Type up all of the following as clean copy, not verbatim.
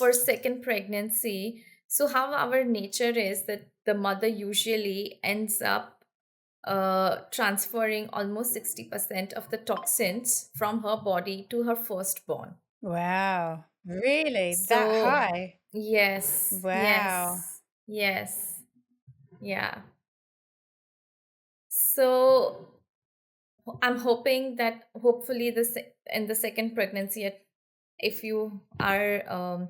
for second pregnancy, so how our nature is that the mother usually ends up transferring almost 60% of the toxins from her body to her firstborn. Wow. Really? That So, high? yes, Wow. yes, yes, yeah. So, I'm hoping that hopefully this in the second pregnancy, if you are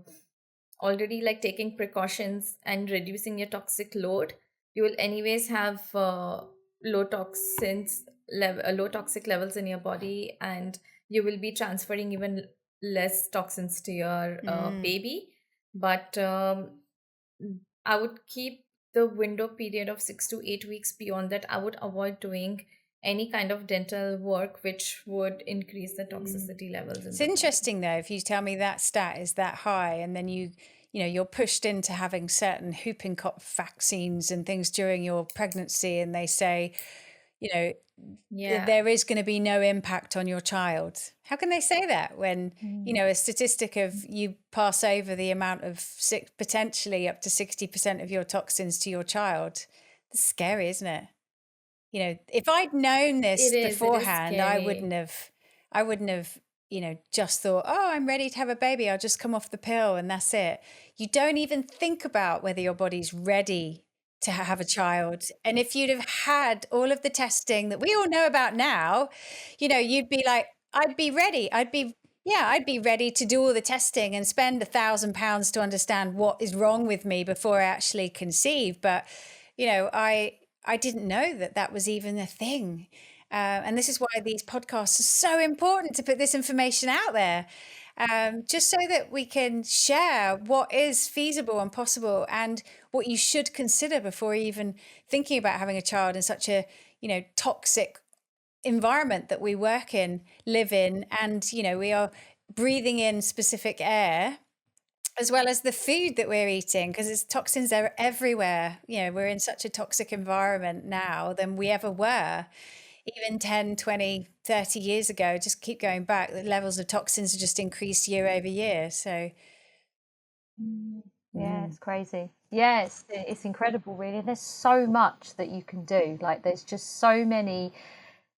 already like taking precautions and reducing your toxic load, you will anyways have low toxins low toxic levels in your body, and you will be transferring even less toxins to your Mm. baby. But I would keep the window period of 6 to 8 weeks. Beyond that, I would avoid doing any kind of dental work which would increase the toxicity levels in It's the body. interesting though, if you tell me that stat is that high, and then you're pushed into having certain whooping cough vaccines and things during your pregnancy, and they say, you know, Yeah. there is going to be no impact on your child. How can they say that when, a statistic of you pass over the amount of potentially up to 60% of your toxins to your child? That's scary, isn't it? If I'd known this It is beforehand, scary. I wouldn't have, just thought, oh, I'm ready to have a baby. I'll just come off the pill and that's it. You don't even think about whether your body's ready to have a child. And if you'd have had all of the testing that we all know about now, you'd be like, I'd be ready. I'd be ready to do all the testing and spend £1,000 to understand what is wrong with me before I actually conceive. But, I didn't know that that was even a thing. And this is why these podcasts are so important, to put this information out there, just so that we can share what is feasible and possible, and what you should consider before even thinking about having a child in such a, toxic environment that we work in, live in, and, we are breathing in specific air, as well as the food that we're eating, because it's toxins are everywhere. We're in such a toxic environment now than we ever were even 10, 20, 30 years ago. Just keep going back, the levels of toxins have just increased year over year. So Yeah, it's crazy. Yeah, it's incredible, really. There's so much that you can do. Like, there's just so many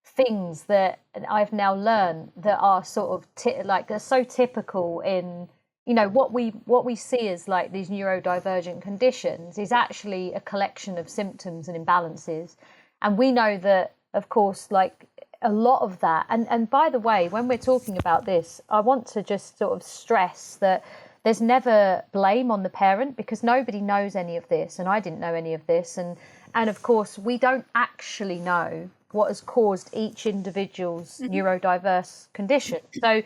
things that I've now learned that are sort of like they're so typical in what we see as like these neurodivergent conditions is actually a collection of symptoms and imbalances, and we know that, of course, like a lot of that. And by the way, when we're talking about this, I want to just sort of stress that there's never blame on the parent, because nobody knows any of this, and I didn't know any of this, and of course we don't actually know what has caused each individual's neurodiverse condition. So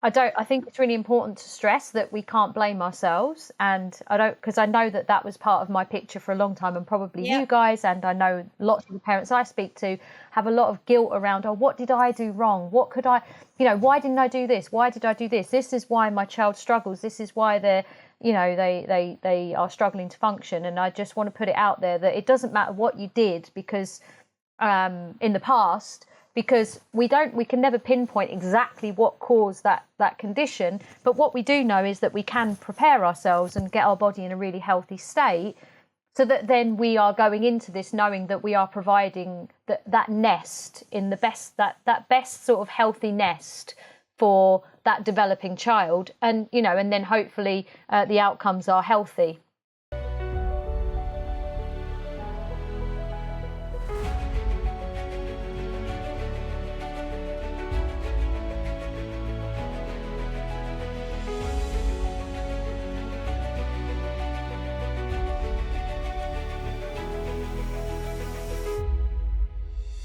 I think it's really important to stress that we can't blame ourselves, and I don't, because I know that that was part of my picture for a long time, and probably yeah, you guys, and I know lots of the parents I speak to have a lot of guilt around, oh, what did I do wrong? What could I, why didn't I do this? Why did I do this? This is why my child struggles. This is why they are struggling to function. And I just want to put it out there that it doesn't matter what you did, because in the past, because we can never pinpoint exactly what caused that condition, but what we do know is that we can prepare ourselves and get our body in a really healthy state, so that then we are going into this knowing that we are providing that nest in the best, that best sort of healthy nest for that developing child, and and then hopefully the outcomes are healthy.